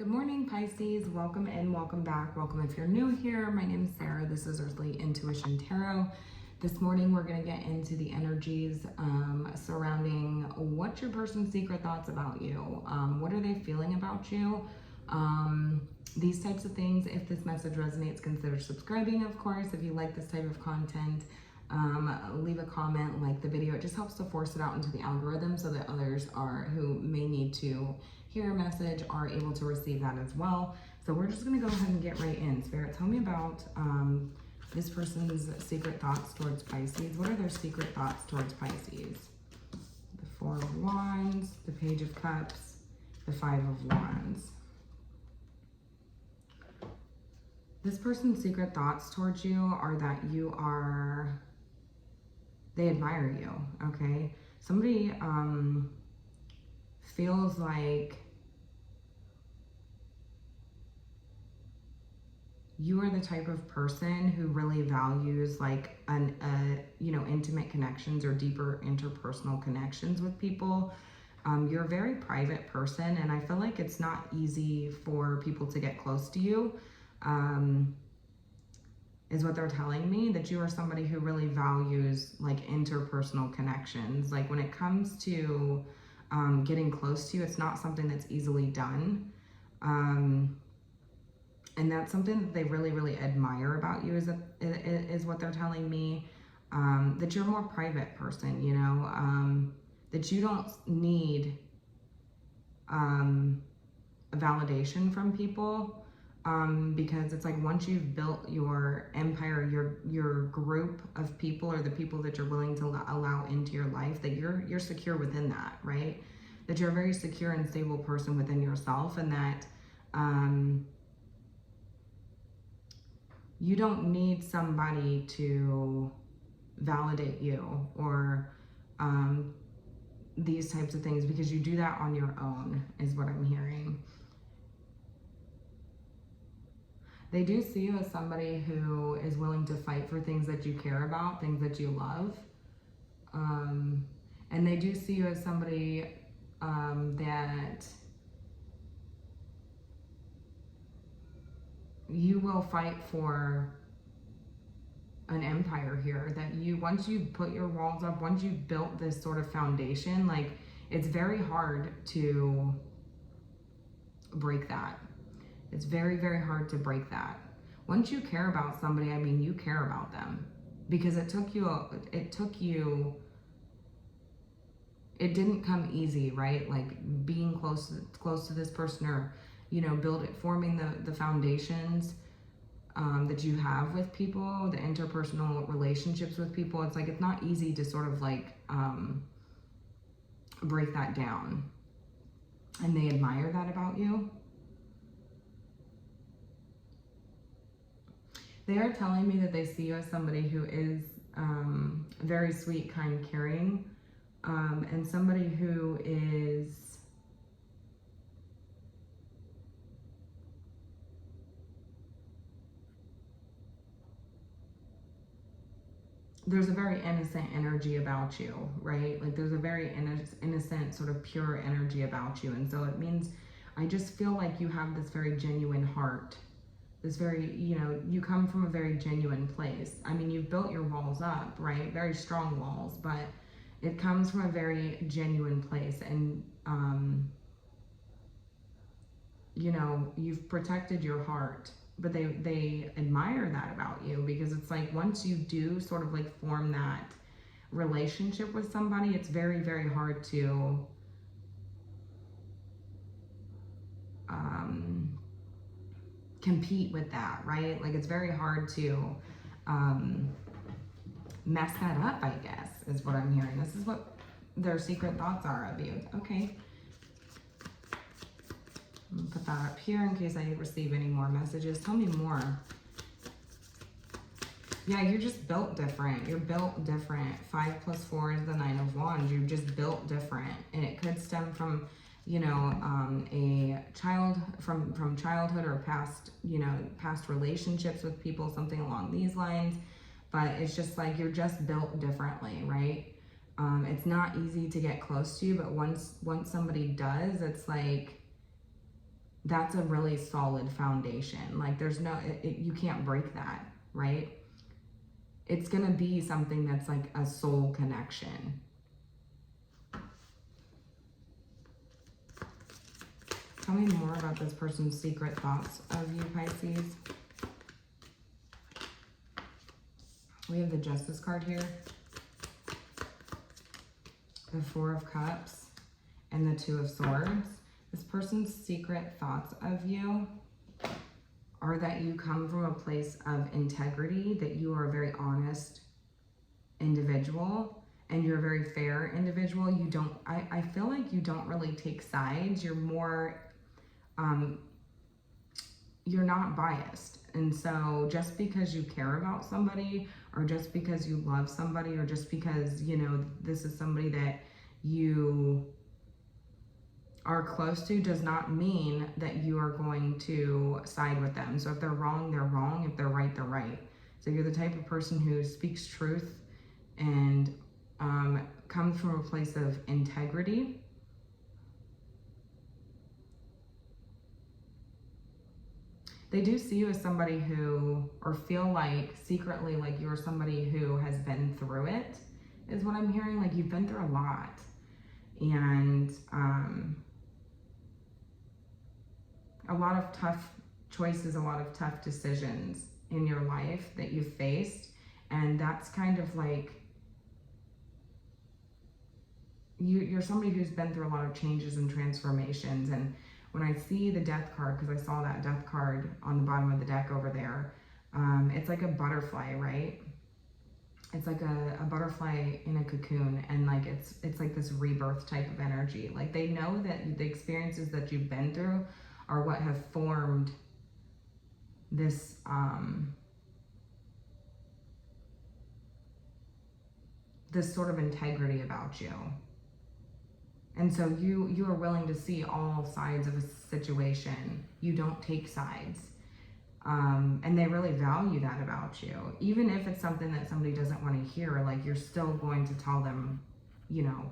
Good morning, Pisces. Welcome in, welcome back. Welcome if you're new here. My name is Sarah. This is Earthly Intuition Tarot. This morning, we're going to get into the energies surrounding what's your person's secret thoughts about you. What are they feeling about you? These types of things. If this message resonates, consider subscribing, of course. If you like this type of content, leave a comment, like the video. It just helps to force it out into the algorithm so that others who may need to hear a message are able to receive that as well. So we're just going to go ahead and get right in. Spirit, tell me about this person's secret thoughts towards Pisces. What are their secret thoughts towards Pisces? The Four of Wands, the Page of Cups, the Five of Wands. This person's secret thoughts towards you are that they admire you, okay? Somebody feels like you are the type of person who really values like intimate connections or deeper interpersonal connections with people. You're a very private person, and I feel like it's not easy for people to get close to you, is what they're telling me, that you are somebody who really values like interpersonal connections. Like when it comes to getting close to you, it's not something that's easily done. And that's something that they really, really admire about you, is what they're telling me. That you're a more private person, you know, that you don't need a validation from people, because it's like once you've built your empire, your group of people, or the people that you're willing to allow into your life, that you're secure within that, right? That you're a very secure and stable person within yourself, and that you don't need somebody to validate you or these types of things, because you do that on your own, is what I'm hearing. They do see you as somebody who is willing to fight for things that you care about, things that you love. And they do see you as somebody that you will fight for an empire here, that once you put your walls up, once you've built this sort of foundation, like it's very hard to break that. It's very, very hard to break that. Once you care about somebody, I mean, you care about them, because it didn't come easy, right? Like being close to this person, or, you know, forming the foundations that you have with people, the interpersonal relationships with people. It's like, it's not easy to sort of like break that down. And they admire that about you. They are telling me that they see you as somebody who is very sweet, kind, caring, and somebody who is there's a very innocent energy about you, right? Like there's a very innocent, sort of pure energy about you. And so it means, I just feel like you have this very genuine heart. This very, you know, you come from a very genuine place. I mean, you've built your walls up, right? Very strong walls, but it comes from a very genuine place. And, you know, you've protected your heart, but they admire that about you, because it's like once you do sort of like form that relationship with somebody, it's very, very hard to compete with that, right? Like it's very hard to mess that up, I guess, is what I'm hearing. This is what their secret thoughts are of you. Okay. I'm gonna put that up here in case I receive any more messages. Tell me more. Yeah, you're just built different. You're built different. 5 + 4 is the 9 of Wands. You're just built different. And it could stem from, you know, from childhood, or past, you know, past relationships with people, something along these lines. But it's just like you're just built differently, right? It's not easy to get close to you, but once somebody does, it's like that's a really solid foundation. Like there's no, you can't break that, right? It's going to be something that's like a soul connection. Tell me more about this person's secret thoughts of you, Pisces. We have the Justice card here, the Four of Cups, and the Two of Swords. This person's secret thoughts of you are that you come from a place of integrity, that you are a very honest individual, and you're a very fair individual. You don't, I feel like you don't really take sides. You're more, you're not biased. And so just because you care about somebody, or just because you love somebody, or just because, you know, this is somebody that you are close to, does not mean that you are going to side with them. So if they're wrong, they're wrong. If they're right, they're right. So you're the type of person who speaks truth and comes from a place of integrity. They do see you as somebody who, or feel like secretly like you're somebody who has been through it, is what I'm hearing. Like you've been through a lot. And a lot of tough choices, a lot of tough decisions in your life that you've faced. And that's kind of like, you're somebody who's been through a lot of changes and transformations. And when I see the Death card, because I saw that Death card on the bottom of the deck over there, it's like a butterfly, right? It's like a butterfly in a cocoon, and like it's like this rebirth type of energy. Like they know that the experiences that you've been through are what have formed this this sort of integrity about you. And so you are willing to see all sides of a situation. You don't take sides. And they really value that about you. Even if it's something that somebody doesn't want to hear, like you're still going to tell them, you know.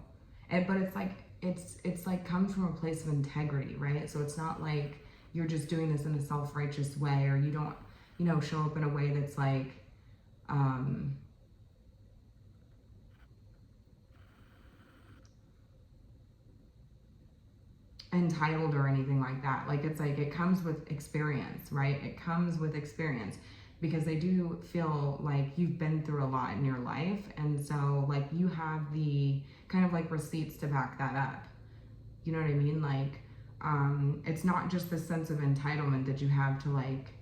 But it's like, it's like comes from a place of integrity, right? So it's not like you're just doing this in a self-righteous way, or you don't, you know, show up in a way that's like, entitled or anything like that. Like it's like it comes with experience, right? It comes with experience, because they do feel like you've been through a lot in your life, and so like you have the kind of like receipts to back that up. You know what I mean? Like it's not just the sense of entitlement that you have to like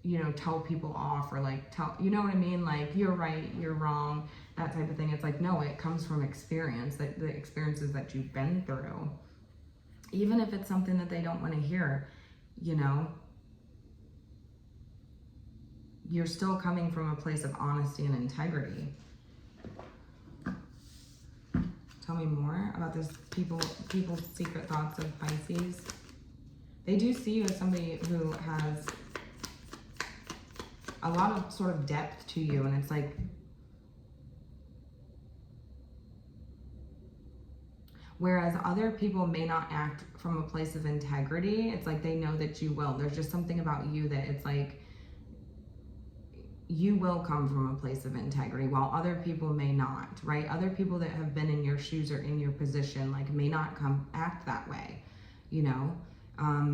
you know, tell people off, or like tell, you know what I mean? Like you're right, you're wrong, that type of thing. It's like, no, it comes from experience, that the experiences that you've been through, even if it's something that they don't want to hear, you know, you're still coming from a place of honesty and integrity. Tell me more about this people's secret thoughts of Pisces. They do see you as somebody who has a lot of sort of depth to you, and it's like, whereas other people may not act from a place of integrity, it's like they know that you will. There's just something about you that it's like you will come from a place of integrity, while other people may not, right? Other people that have been in your shoes or in your position like may not act that way, you know?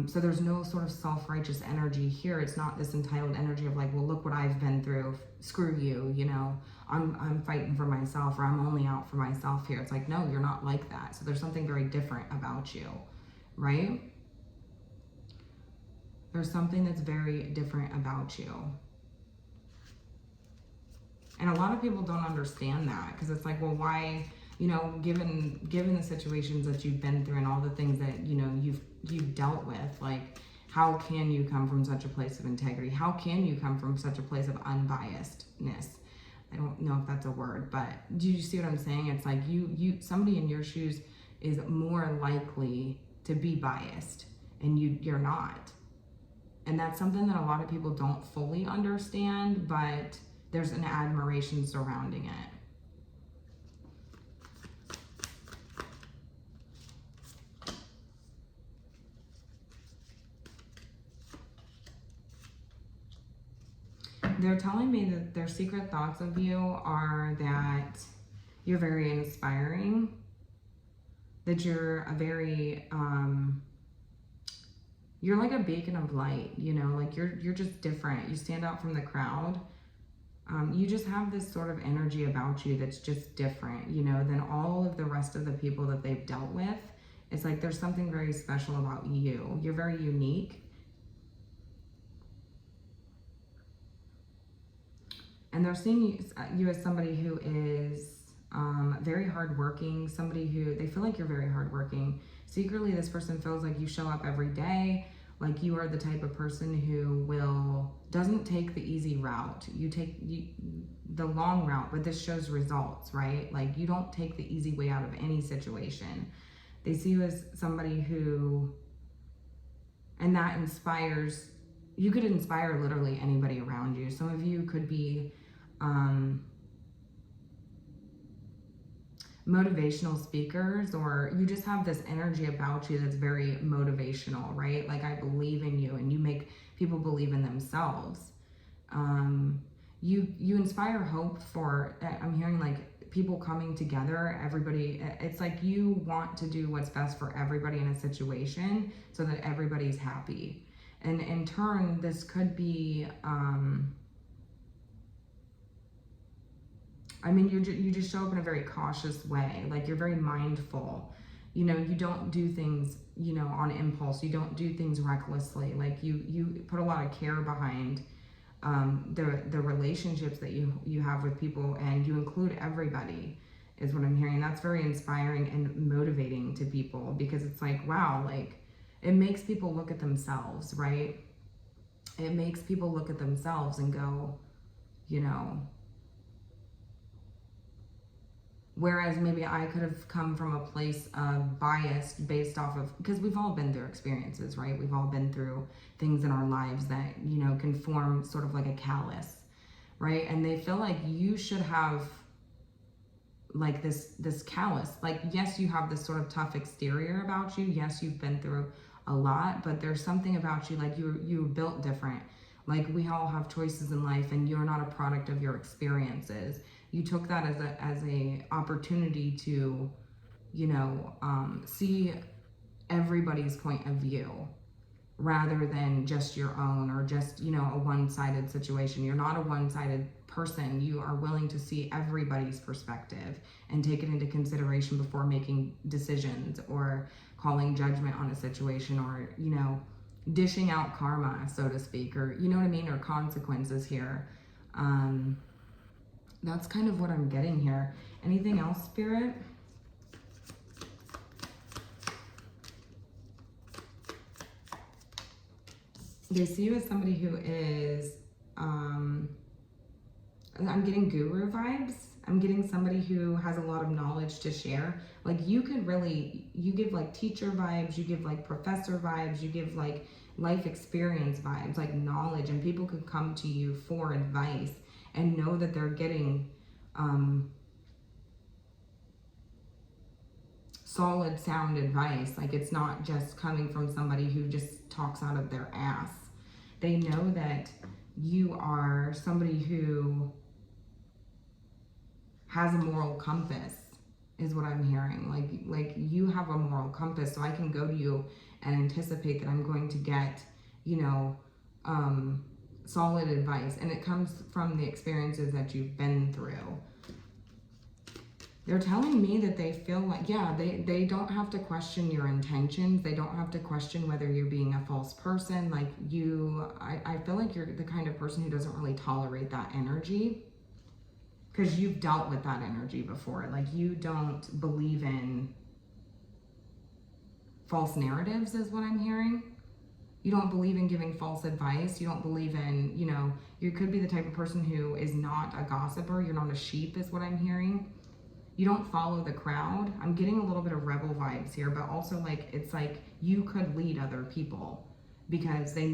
So there's no sort of self-righteous energy here. It's not this entitled energy of like, well, look what I've been through, screw you, you know, I'm fighting for myself, or I'm only out for myself here. It's like, no, you're not like that. So there's something very different about you, right? There's something that's very different about you. And a lot of people don't understand that, because it's like, well, why, you know, given the situations that you've been through and all the things that, you know, you've dealt with, like, how can you come from such a place of integrity? How can you come from such a place of unbiasedness? I don't know if that's a word, but do you see what I'm saying? It's like somebody in your shoes is more likely to be biased, and you're not. And that's something that a lot of people don't fully understand, but there's an admiration surrounding it. They're telling me that their secret thoughts of you are that you're very inspiring, that you're a very, you're like a beacon of light, you know, like you're just different. You stand out from the crowd. You just have this sort of energy about you that's just different, you know, than all of the rest of the people that they've dealt with. It's like there's something very special about you. You're very unique. And they're seeing you as somebody who is very hardworking, somebody who, they feel like you're very hardworking. Secretly, this person feels like you show up every day, like you are the type of person who doesn't take the easy route. You take the long route, but this shows results, right? Like you don't take the easy way out of any situation. They see you as somebody who, and that inspires, you could inspire literally anybody around you. Some of you could be motivational speakers, or you just have this energy about you that's very motivational, right? Like I believe in you, and you make people believe in themselves. You inspire hope for, I'm hearing like people coming together, everybody, it's like you want to do what's best for everybody in a situation so that everybody's happy. And in turn, this could be, I mean, you just show up in a very cautious way. Like you're very mindful. You know, you don't do things, you know, on impulse. You don't do things recklessly. Like you put a lot of care behind the relationships that you have with people, and you include everybody, is what I'm hearing. That's very inspiring and motivating to people, because it's like, wow, like it makes people look at themselves, right? It makes people look at themselves and go, you know, whereas maybe I could have come from a place of bias based off of, because we've all been through experiences, right? We've all been through things in our lives that, you know, can form sort of like a callus, right? And they feel like you should have like this callus. Like, yes, you have this sort of tough exterior about you. Yes, you've been through a lot, but there's something about you, like you were built different. Like we all have choices in life, and you're not a product of your experiences. You took that as a opportunity to, you know, see everybody's point of view rather than just your own, or just, you know, a one-sided situation. You're not a one-sided person. You are willing to see everybody's perspective and take it into consideration before making decisions or calling judgment on a situation, or, you know, dishing out karma, so to speak, or, you know what I mean, or consequences here. That's kind of what I'm getting here. Anything else, Spirit? They see you as somebody who is, I'm getting guru vibes. I'm getting somebody who has a lot of knowledge to share. Like you could really, you give like teacher vibes, you give like professor vibes, you give like life experience vibes, like knowledge, and people could come to you for advice and know that they're getting solid, sound advice. Like it's not just coming from somebody who just talks out of their ass. They know that you are somebody who has a moral compass, is what I'm hearing. Like you have a moral compass, so I can go to you and anticipate that I'm going to get, you know, solid advice, and it comes from the experiences that you've been through. They're telling me that they feel like, yeah, they don't have to question your intentions. They don't have to question whether you're being a false person. Like I feel like you're the kind of person who doesn't really tolerate that energy, because you've dealt with that energy before. Like you don't believe in false narratives, is what I'm hearing. You don't believe in giving false advice. You don't believe in, you know, you could be the type of person who is not a gossiper. You're not a sheep, is what I'm hearing. You don't follow the crowd. I'm getting a little bit of rebel vibes here, but also like, it's like you could lead other people because they